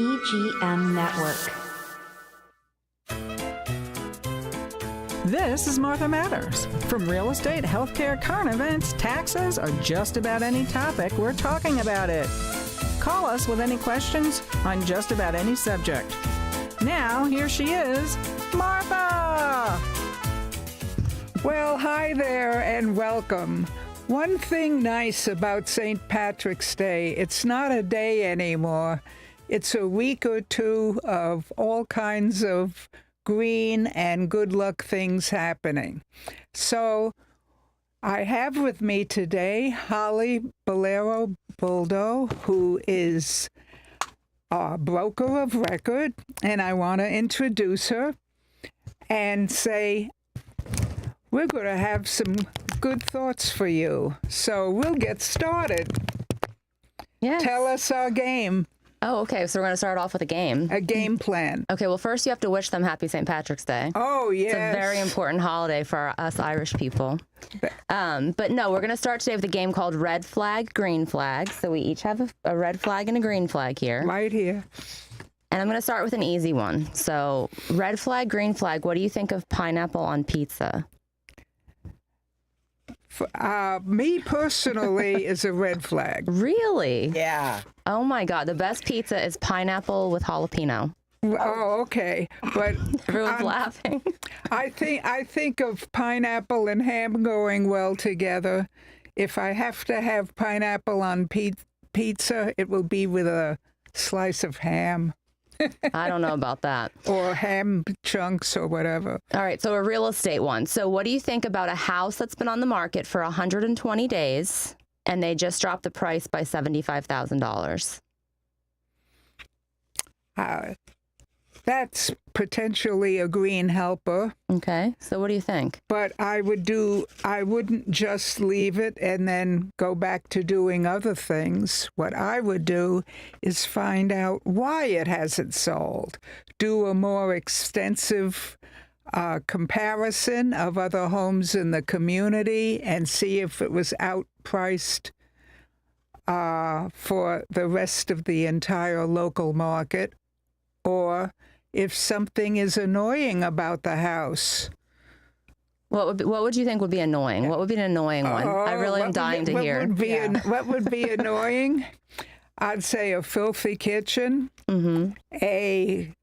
EGM Network. This is Martha Matters. From real estate, healthcare, current events, taxes, or just about any topic, we're talking about it. Call us with any questions on just about any subject. Now, here she is, Martha! Well, hi there and welcome. One thing nice about St. Patrick's Day, it's not a day anymore. It's a week or two of all kinds of green and good luck things happening. So I have with me today Hollie Billero Buldo, who is a broker of record, and I want to introduce her and say we're going to have some good thoughts for you. So we'll get started. Yes. Tell us our game. Oh, okay. So we're going to start off with a game. A game plan. Okay. Well, first you have to wish them Happy St. Patrick's Day. Oh, yes. It's a very important holiday for us Irish people. But no, we're going to start today with a game called Red Flag, Green Flag. So we each have a red flag and a green flag here. Right here. And I'm going to start with an easy one. So red flag, green flag. What do you think of pineapple on pizza? Me personally is a red flag. Really? Yeah. Oh my God. The best pizza is pineapple with jalapeno. Oh, okay. But Everyone's laughing. I think of pineapple and ham going well together. If I have to have pineapple on pizza, it will be with a slice of ham. I don't know about that. Or ham chunks or whatever. All right, so a real estate one. So what do you think about a house that's been on the market for 120 days and they just dropped the price by $75,000? That's potentially a green helper. Okay, so what do you think? But I wouldn't just leave it and then go back to doing other things. What I would do is find out why it hasn't sold. Do a more extensive comparison of other homes in the community and see if it was outpriced for the rest of the entire local market, or if something is annoying about the house. What would you think would be annoying? What would be an annoying one? I really am dying to hear. What would be annoying? I'd say a filthy kitchen, a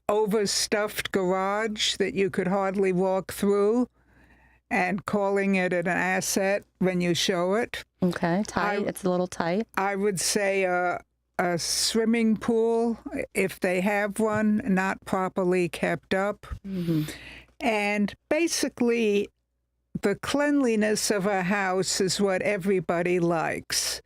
overstuffed garage that you could hardly walk through, and calling it an asset when you show it. Okay, tight. It's a little tight. I would say a swimming pool, if they have one, not properly kept up. And basically, the cleanliness of a house is what everybody likes.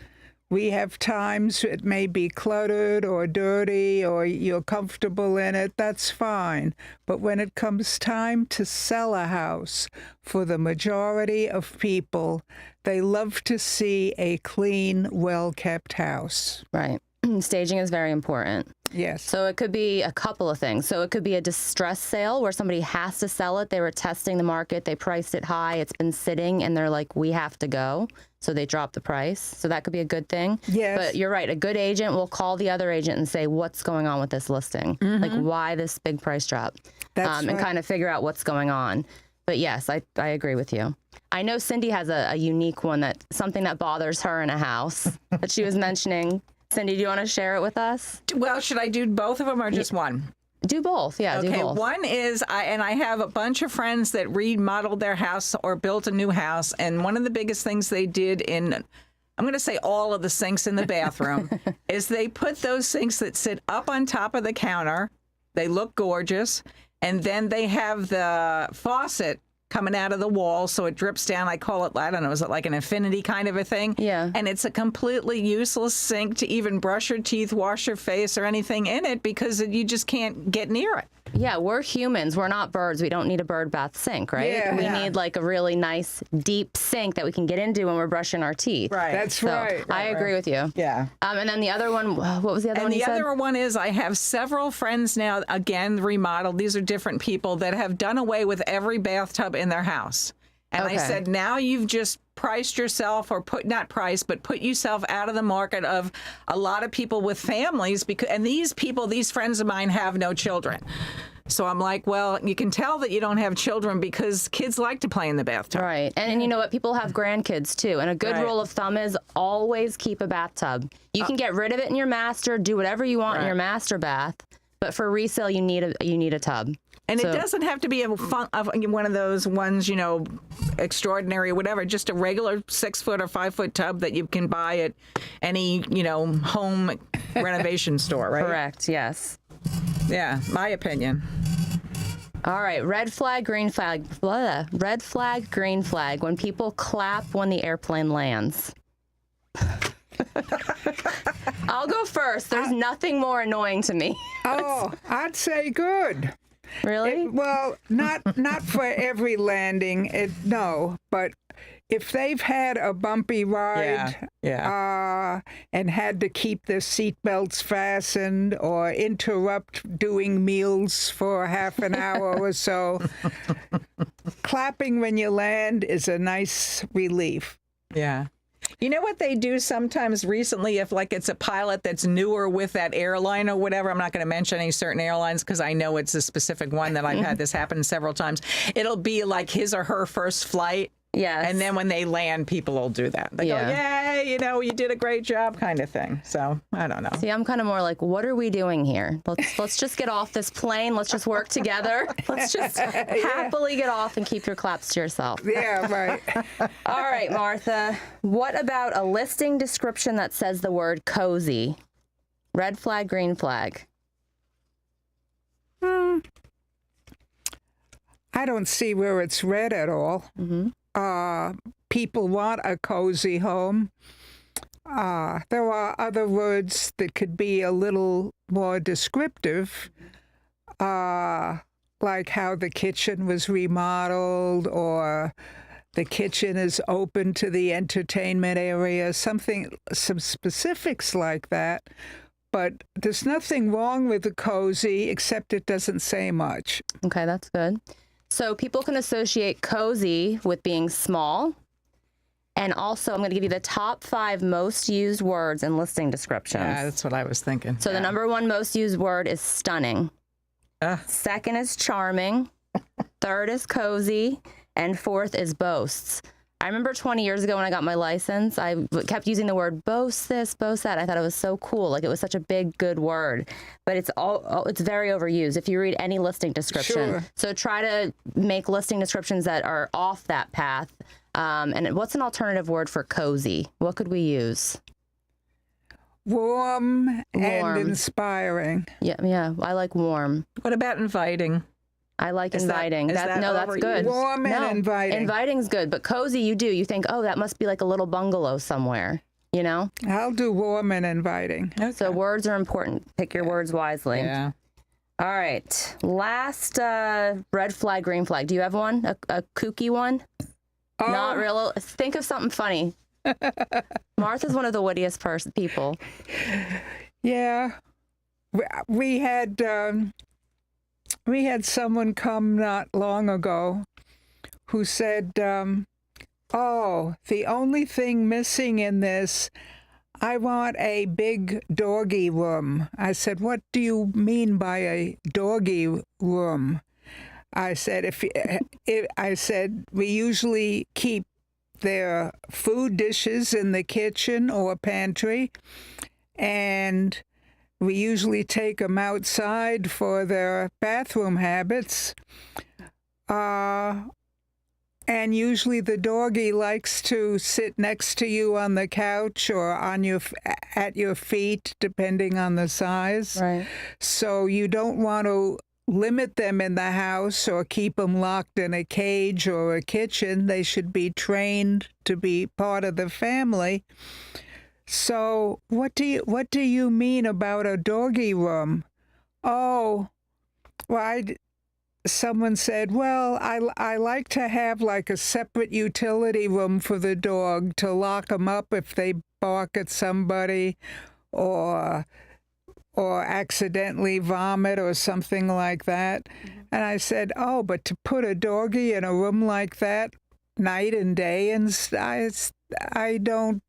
We have times it may be cluttered or dirty or you're comfortable in it, that's fine. But when it comes time to sell a house, for the majority of people, they love to see a clean, well-kept house. Right. Staging is very important. Yes. So it could be a couple of things. So it could be a distress sale where somebody has to sell it. They were testing the market. They priced it high. It's been sitting and they're like, we have to go. So they drop the price. So that could be a good thing. Yes. But you're right. A good agent will call the other agent and say, what's going on with this listing? Like, why this big price drop? That's and right. kind of figure out what's going on. But yes, I agree with you. I know Cindy has a unique one, that something that bothers her in a house that she was mentioning. Cindy, do you want to share it with us? Well, should I do both of them or just one? Do both. Yeah, do Okay, both. one is, I have a bunch of friends that remodeled their house or built a new house, and one of the biggest things they did in, I'm going to say all of the sinks in the bathroom, is they put those sinks that sit up on top of the counter. They look gorgeous, and then they have the faucet coming out of the wall, so it drips down. I call it, I don't know, is it like an infinity kind of a thing? Yeah. And it's a completely useless sink to even brush your teeth, wash your face, or anything in it, because you just can't get near it. Yeah, we're humans. We're not birds. We don't need a bird bath sink, right? Yeah. We Yeah. need like a really nice, deep sink that we can get into when we're brushing our teeth. Right. That's So right. I agree with you. Yeah. And then the other one, what was the other one And you the said? other one is, I have several friends now, again, remodeled. These are different people that have done away with every bathtub in their house. And I Okay. said, now you've just priced yourself, or not priced, but put yourself out of the market of a lot of people with families, and these friends of mine, have no children. So I'm like, well, you can tell that you don't have children because kids like to play in the bathtub. Right. And you know what? People have grandkids too. And a good Right. rule of thumb is always keep a bathtub. You can get rid of it in your master, do whatever you want in your master bath, but for resale, you need a tub. And So- it doesn't have to be one of those ones, extraordinary or whatever, just a regular 6-foot or 5-foot tub that you can buy at any, home renovation store, right? Correct. Yes. Yeah, my opinion. All right. Red flag, green flag. Blah. Red flag, green flag. When people clap when the airplane lands. I'll go first. There's nothing more annoying to me. Oh, I'd say good. Really? Well, not for every landing, no, but if they've had a bumpy ride and had to keep their seatbelts fastened or interrupt doing meals for half an hour or so, clapping when you land is a nice relief. Yeah. You know what they do sometimes recently, if it's a pilot that's newer with that airline or whatever, I'm not going to mention any certain airlines because I know it's a specific one that I've had this happen several times. It'll be like his or her first flight. Yes. And then when they land, people will do that. They go, yay, you did a great job kind of thing. So I don't know. See, I'm kind of more like, what are we doing here? Let's just get off this plane. Let's just work together. Let's just happily get off and keep your claps to yourself. Yeah, right. All right, Martha. What about a listing description that says the word cozy? Red flag, green flag. I don't see where it's red at all. Mm-hmm. People want a cozy home. There are other words that could be a little more descriptive, like how the kitchen was remodeled or the kitchen is open to the entertainment area, some specifics like that. But there's nothing wrong with the cozy, except it doesn't say much. Okay, that's good. So people can associate cozy with being small. And also, I'm going to give you the top 5 most used words in listing descriptions. Yeah, that's what I was thinking. So the number 1 most used word is stunning. Second is charming. Third is cozy. And 4th is boasts. I remember 20 years ago when I got my license, I kept using the word boast this, boast that. I thought it was so cool. Like, it was such a big, good word. But it's very overused if you read any listing description. Sure. So try to make listing descriptions that are off that path. And what's an alternative word for cozy? What could we use? Warm and inspiring. Yeah, I like warm. What about inviting? I like Is that- inviting. is that That's overused? good. Warm and inviting. Inviting's good, but cozy you do. You think, oh, that must be like a little bungalow somewhere, you know? I'll do warm and inviting. So words are important. Pick your words wisely. Yeah. All right. Last red flag, green flag. Do you have one? A kooky one? Oh, Not real. Think of something funny. Martha's one of the wittiest people. yeah. We had someone come not long ago who said, oh, the only thing missing in this, I want a big doggy room. I said, what do you mean by a doggy room? I said, we usually keep their food dishes in the kitchen or pantry, and we usually take them outside for their bathroom habits. And usually the doggy likes to sit next to you on the couch or at your feet, depending on the size. Right. So you don't want to limit them in the house or keep them locked in a cage or a kitchen. They should be trained to be part of the family. So what do you mean about a doggy room? Oh, well, someone said, well, I like to have like a separate utility room for the dog to lock them up if they bark at somebody or accidentally vomit or something like that. And I said, oh, but to put a doggy in a room like that, night and day, and I don't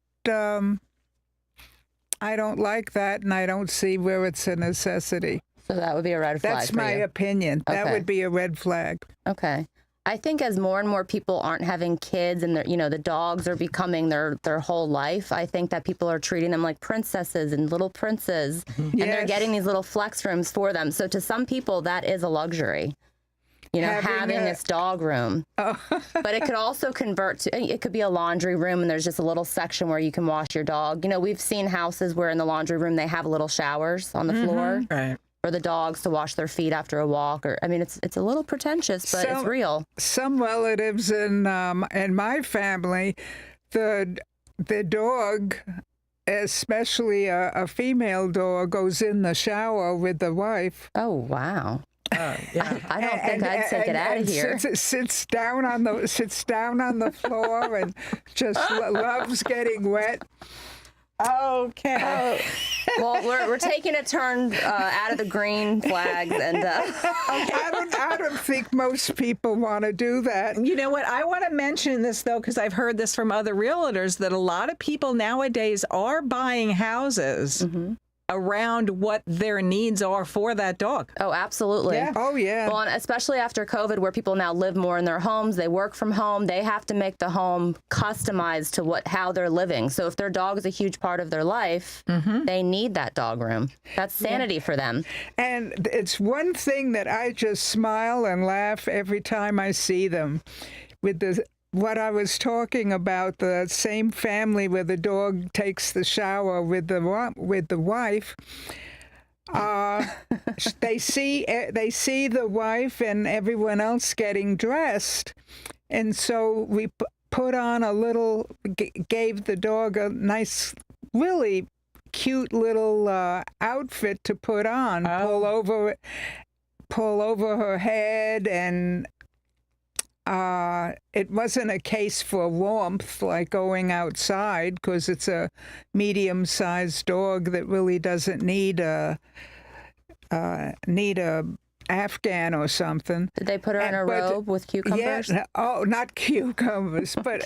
like that, and I don't see where it's a necessity. So that would be a red flag. That's for my you. opinion. That Okay. would be a red flag. Okay. I think as more and more people aren't having kids and the dogs are becoming their whole life, I think that people are treating them like princesses and little princes, and they're Yes. getting these little flex rooms for them. So to some people, that is a luxury, having this dog room. But it could also convert to, it could be a laundry room, and there's just a little section where you can wash your dog. We've seen houses where in the laundry room they have little showers on the floor. Right. For the dogs to wash their feet after a walk, it's a little pretentious, but it's real. Some relatives in my family, the dog, especially a female dog, goes in the shower with the wife. Oh wow! Yeah. I don't think I'd take it out of here. Sits down on the floor and just loves getting wet. Okay. Well, we're taking a turn out of the green flags, and I don't think most people want to do that. You know what? I want to mention this, though, because I've heard this from other realtors, that a lot of people nowadays are buying houses around what their needs are for that dog. oh, absolutely. Yeah. Oh, yeah. Well, and especially after COVID, where people now live more in their homes, they work from home, they have to make the home customized to how they're living. So if their dog is a huge part of their life, they need that dog room. That's sanity for them. And it's one thing that I just smile and laugh every time I see them. With what I was talking about, the same family where the dog takes the shower with the wife. They see the wife and everyone else getting dressed, and so we put on gave the dog a nice, really cute little outfit to put on, pull over her head, and it wasn't a case for warmth like going outside, because it's a medium-sized dog that really doesn't need a Afghan or something. Did they put her in a robe with cucumbers? Yeah, not cucumbers, but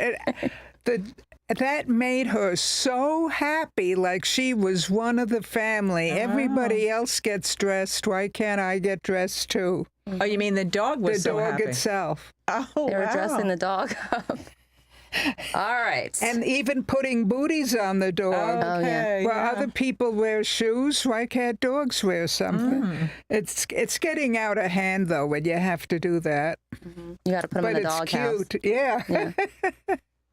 that made her so happy, like she was one of the family. Everybody else gets dressed. Why can't I get dressed too? Oh, you mean the dog was The so dog happy? itself. Oh, They were wow. dressing the dog up. All right. And even putting booties on the dog. Oh, yeah. Okay, Well, yeah. other people wear shoes. Why can't dogs wear something? It's getting out of hand, though, when you have to do that. You got to put them But in the it's doghouse. cute. Yeah.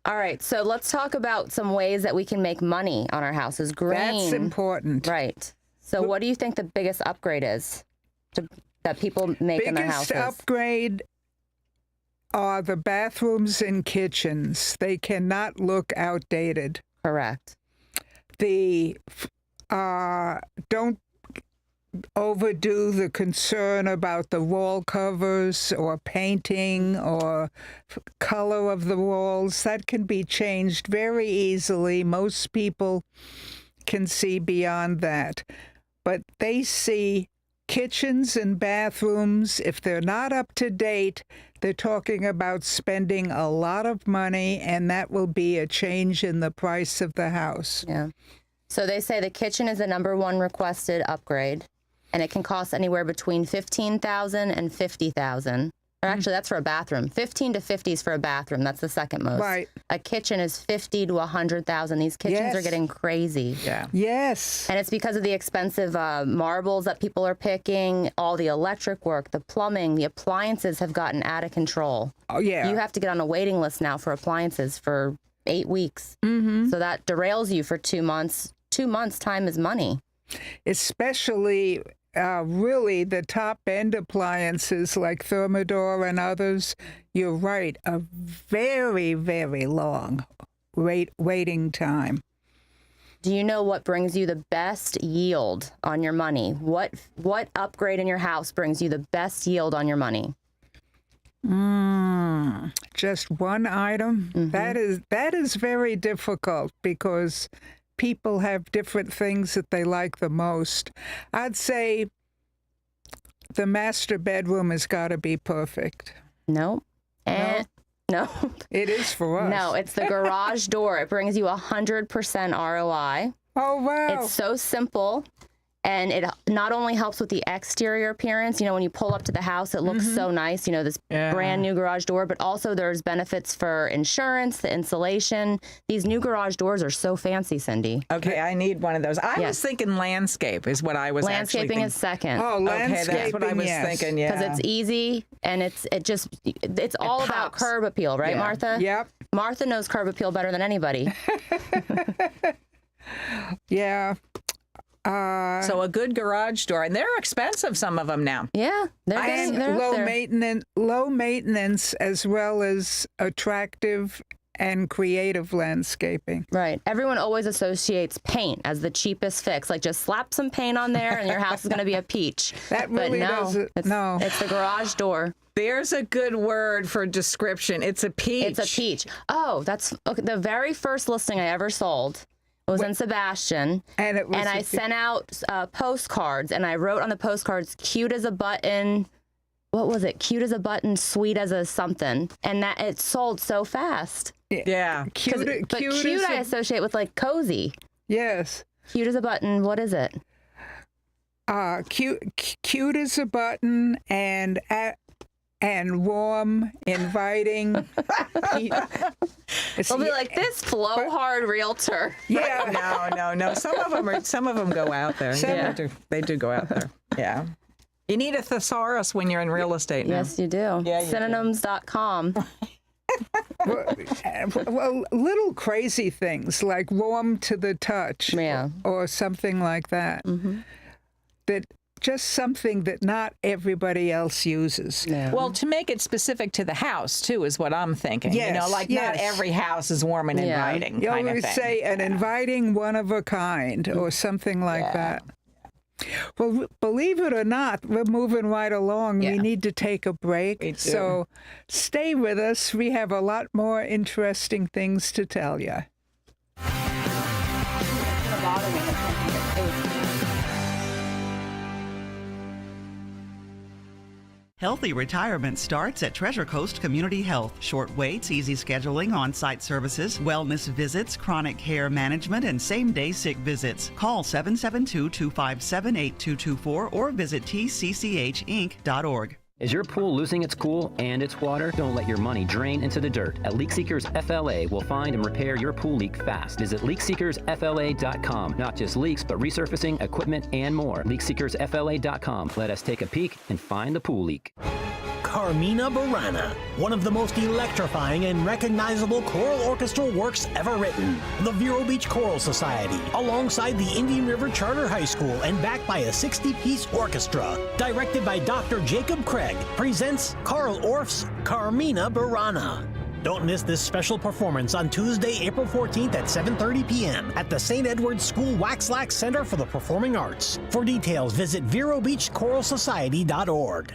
All right. So let's talk about some ways that we can make money on our houses. Green. That's important. Right. So what do you think the biggest upgrade is that people make in their Biggest houses? upgrade are the bathrooms and kitchens. They cannot look outdated. Correct. Don't overdo the concern about the wall covers or painting or color of the walls. That can be changed very easily. Most people can see beyond that. But they see kitchens and bathrooms, if they're not up to date, they're talking about spending a lot of money, and that will be a change in the price of the house. Yeah. So they say the kitchen is the #1 requested upgrade, and it can cost anywhere between $15,000 and $50,000. Or actually, that's for a bathroom. 15 to 50 is for a bathroom. That's the second most. Right. A kitchen is 50 to 100,000. These kitchens Yes. are getting crazy. Yeah. Yes. And it's because of the expensive marbles that people are picking, all the electric work, the plumbing, the appliances have gotten out of control. Oh, yeah. You have to get on a waiting list now for appliances for 8 weeks. Mm-hmm. So that derails you for 2 months. 2 months' time is money. Especially really the top-end appliances like Thermador and others. You're right, a very, very long waiting time. Do you know what brings you the best yield on your money? What upgrade in your house brings you the best yield on your money? Just one item? Mm-hmm. That is very difficult because people have different things that they like the most. I'd say the master bedroom has got to be perfect. No. And No. It is for us. No, it's the garage door. It brings you 100% ROI. Oh, wow. It's so simple. And it not only helps with the exterior appearance, you know, when you pull up to the house, it looks so nice, you know, this brand new garage door, but also there's benefits for insurance, the insulation. These new garage doors are so fancy, Cindy. Okay, I need one of those. I was thinking landscape is what I was actually Landscaping thinking. is second. Oh, landscaping, Okay, that's what I was thinking, yeah. Because it's easy and it's all about pops. curb appeal, right, Yeah. Martha? Yep. Martha knows curb appeal better than anybody. Yeah. So a good garage door, and they're expensive, some of them now. Yeah, they're And up there. low maintenance as well as attractive and creative landscaping. Right. Everyone always associates paint as the cheapest fix. Like, just slap some paint on there and your house is going to be a peach. That But really no, doesn't. it's, No. it's the garage door. There's a good word for description. It's a peach. It's a peach. Oh, that's okay. The very first listing I ever sold was in Sebastian. And it was And I sent out postcards, and I wrote on the postcards, cute as a button. What was it? Cute as a button, sweet as a something. And that it sold so fast. Yeah. But cute cute as I associate with like cozy. yes. Cute as a button. What is it? Cute as a button and warm, inviting. We'll be like this flow-hard realtor. Yeah. No. Some of them go out there. Some- They do go out there. Yeah. You need a thesaurus when you're in real estate now. Yes, you do. Yeah, you do. Synonyms.com. Well, little crazy things like warm to the touch, Yeah. or something like that. That just something that not everybody else uses. Well, to make it specific to the house, too, is what I'm thinking. Yes, not yes. every house is warm and Yeah. inviting You kind of always thing. say an inviting one of a kind or something like that. Well, believe it or not, we're moving right along. We need to take a break. We do. So stay with us. We have a lot more interesting things to tell you. Healthy retirement starts at Treasure Coast Community Health. Short waits, easy scheduling, on-site services, wellness visits, chronic care management, and same-day sick visits. Call 772-257-8224 or visit tcchinc.org. Is your pool losing its cool and its water? Don't let your money drain into the dirt. At Leak Seekers FLA, we'll find and repair your pool leak fast. Visit leakseekersfla.com. Not just leaks, but resurfacing, equipment, and more. leakseekersfla.com. Let us take a peek and find the pool leak. Carmina Burana, one of the most electrifying and recognizable choral orchestral works ever written. The Vero Beach Choral Society, alongside the Indian River Charter High School and backed by a 60-piece orchestra, directed by Dr. Jacob Craig, presents Carl Orff's Carmina Burana. Don't miss this special performance on Tuesday, April 14th at 7:30 p.m. at the St. Edward's School Waxlax Center for the Performing Arts. For details, visit VeroBeachChoralSociety.org.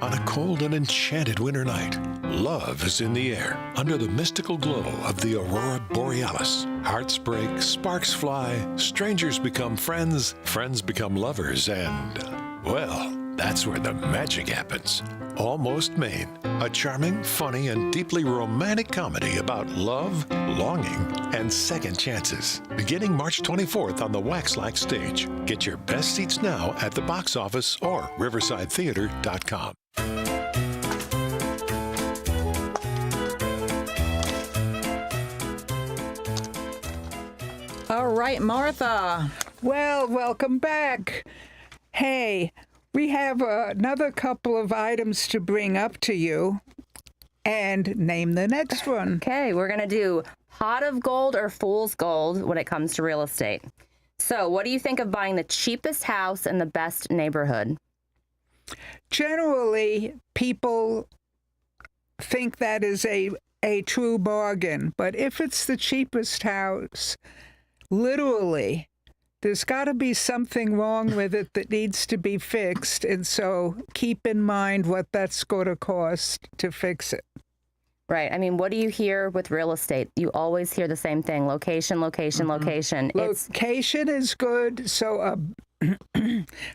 On a cold and enchanted winter night, love is in the air under the mystical glow of the Aurora Borealis. Hearts break, sparks fly, strangers become friends, friends become lovers, and, well, that's where the magic happens. Almost Maine, a charming, funny, and deeply romantic comedy about love, longing, and second chances. Beginning March 24th on the Waxlax stage. Get your best seats now at the box office or riversidetheater.com. All right, Martha. Well, welcome back. Hey, we have another couple of items to bring up to you, and name the next one. Okay, we're going to do pot of gold or fool's gold when it comes to real estate. So, what do you think of buying the cheapest house in the best neighborhood? Generally, people think that is a true bargain, but if it's the cheapest house, literally, there's got to be something wrong with it that needs to be fixed, and so keep in mind what that's going to cost to fix it. Right. I mean, what do you hear with real estate? You always hear the same thing: location, location, location. Location is good, so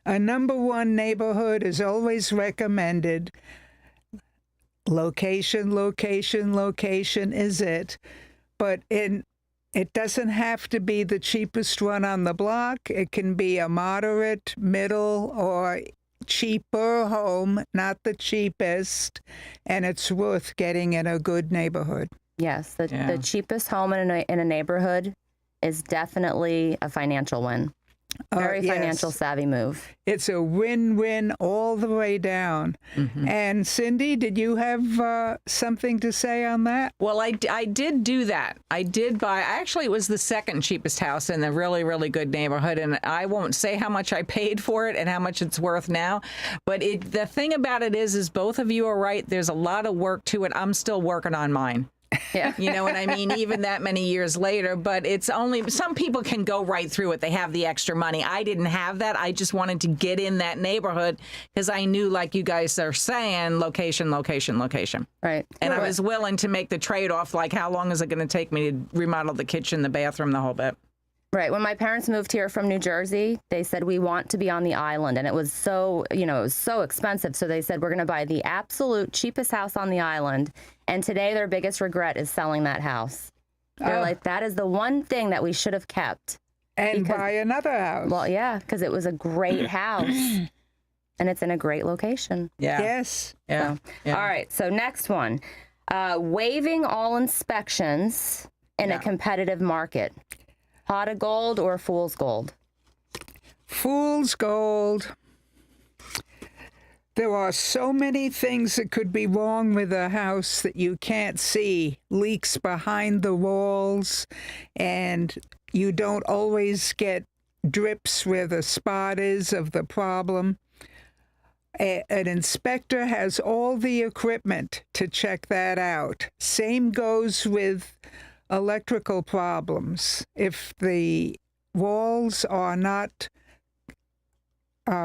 a number one neighborhood is always recommended. location is it. But it doesn't have to be the cheapest one on the block. It can be a moderate, middle, or cheaper home, not the cheapest, and it's worth getting in a good neighborhood. Yes, the cheapest home in a neighborhood is definitely a financial win. Very financial savvy move. It's a win-win all the way down. And Cindy, did you have something to say on that? Well, I did do that. I did buy, actually, it was the second cheapest house in a really, really good neighborhood. And I won't say how much I paid for it and how much it's worth now. But the thing about it is both of you are right. There's a lot of work to it. I'm still working on mine. Yeah. You know what I mean? Even that many years later, but it's only, some people can go right through it. They have the extra money. I didn't have that. I just wanted to get in that neighborhood because I knew, like you guys are saying, location. Right. And I was willing to make the trade-off, like how long is it going to take me to remodel the kitchen, the bathroom, the whole bit. Right. When my parents moved here from New Jersey, they said, we want to be on the island. And it was so, it was so expensive. So they said, we're going to buy the absolute cheapest house on the island. And today their biggest regret is selling that house. They're like, that is the one thing that we should have kept. And buy another house. Well, yeah, because it was a great house. And it's in a great location. Yeah. Yes. Yeah. So, all right. So next one, waiving all inspections in a competitive market. Pot of gold or fool's gold? Fool's gold. There are so many things that could be wrong with a house that you can't see. Leaks behind the walls, and you don't always get drips where the spot is of the problem. An inspector has all the equipment to check that out. Same goes with electrical problems. If the walls are not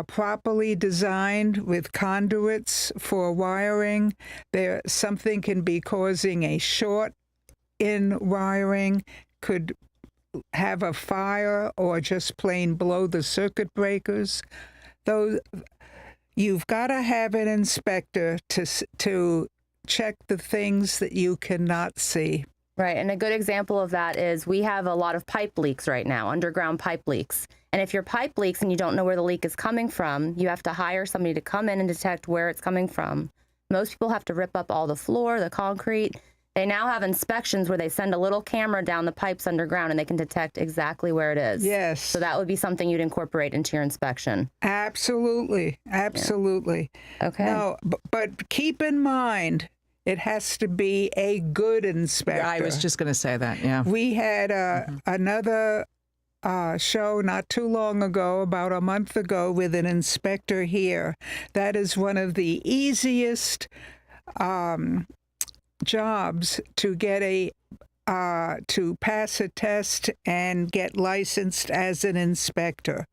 properly designed with conduits for wiring, something can be causing a short in wiring, could have a fire or just plain blow the circuit breakers. Though you've got to have an inspector to check the things that you cannot see. Right, and a good example of that is we have a lot of pipe leaks right now, underground pipe leaks. And if your pipe leaks and you don't know where the leak is coming from, you have to hire somebody to come in and detect where it's coming from. Most people have to rip up all the floor, the concrete. They now have inspections where they send a little camera down the pipes underground and they can detect exactly where it is. Yes. So that would be something you'd incorporate into your inspection. Absolutely. Yeah. Okay. No, but keep in mind, it has to be a good inspector. I was just going to say that, yeah. We had another show not too long ago, about a month ago, with an inspector here. That is one of the easiest jobs to get to pass a test and get licensed as an inspector.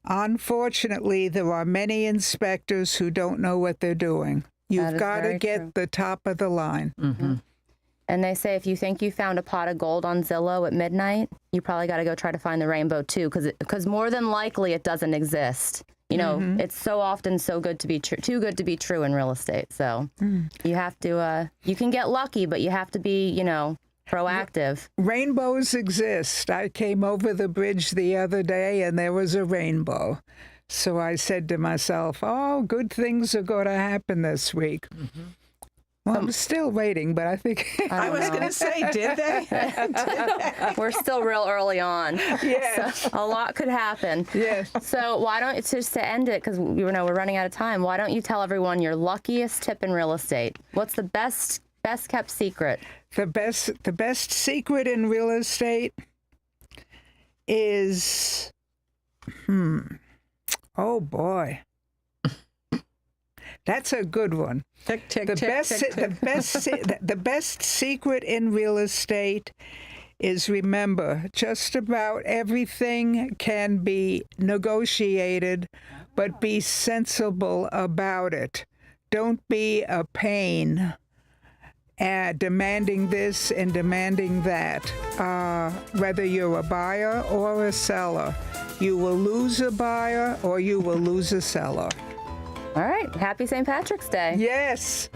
Unfortunately, there are many inspectors who don't know what they're doing. You've got to get the top of the line. Mm-hmm. And they say if you think you found a pot of gold on Zillow at midnight, you probably got to go try to find the rainbow too, because more than likely it doesn't exist. It's so often so good to be true, too good to be true in real estate. So you have to, you can get lucky, but you have to be, proactive. Rainbows exist. I came over the bridge the other day and there was a rainbow. So I said to myself, oh, good things are going to happen this week. Mm-hmm. Well, I'm still waiting, but I think... I was going to say, did they? We're still real early on. Yes. So a lot could happen. Yes. So why don't, just to end it, because we're running out of time, why don't you tell everyone your luckiest tip in real estate? What's the best kept secret? The best secret in real estate is... Oh, boy. That's a good one. The best secret in real estate is, remember, just about everything can be negotiated, but be sensible about it. Don't be a pain demanding this and demanding that. Whether you're a buyer or a seller, you will lose a buyer or you will lose a seller. All right. Happy St. Patrick's Day. Yes.